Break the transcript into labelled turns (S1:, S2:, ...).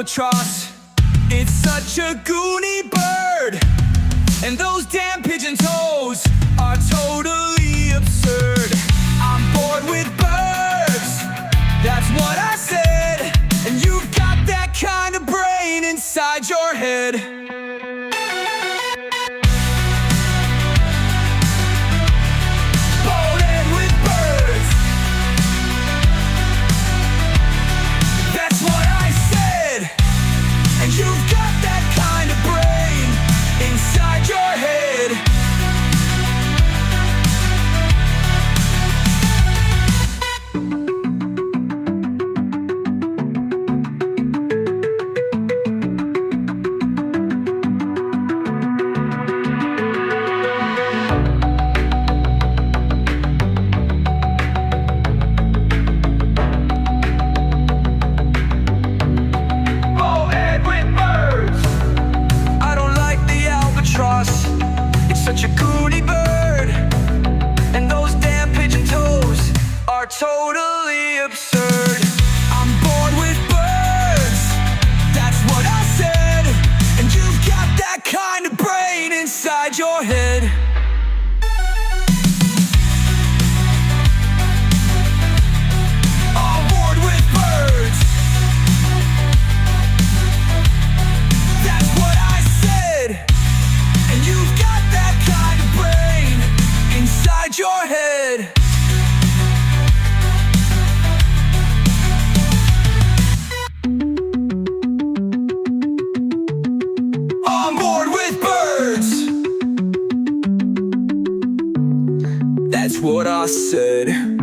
S1: albatross. It's such a goony bird, and those damn pigeon toes are totally absurd. I'm bored with birds, that's what I said. And you've got that kind of brain inside your head. You've got that kind of brain inside your head. It's such a goody bird, and those damn pigeon toes are totally absurd. I'm bored with birds, that's what I said. And you've got that kind of brain inside your head. I'm bored with birds, that's what I said. And you've got that kind of brain inside your head. I'm bored with birds, that's what I said.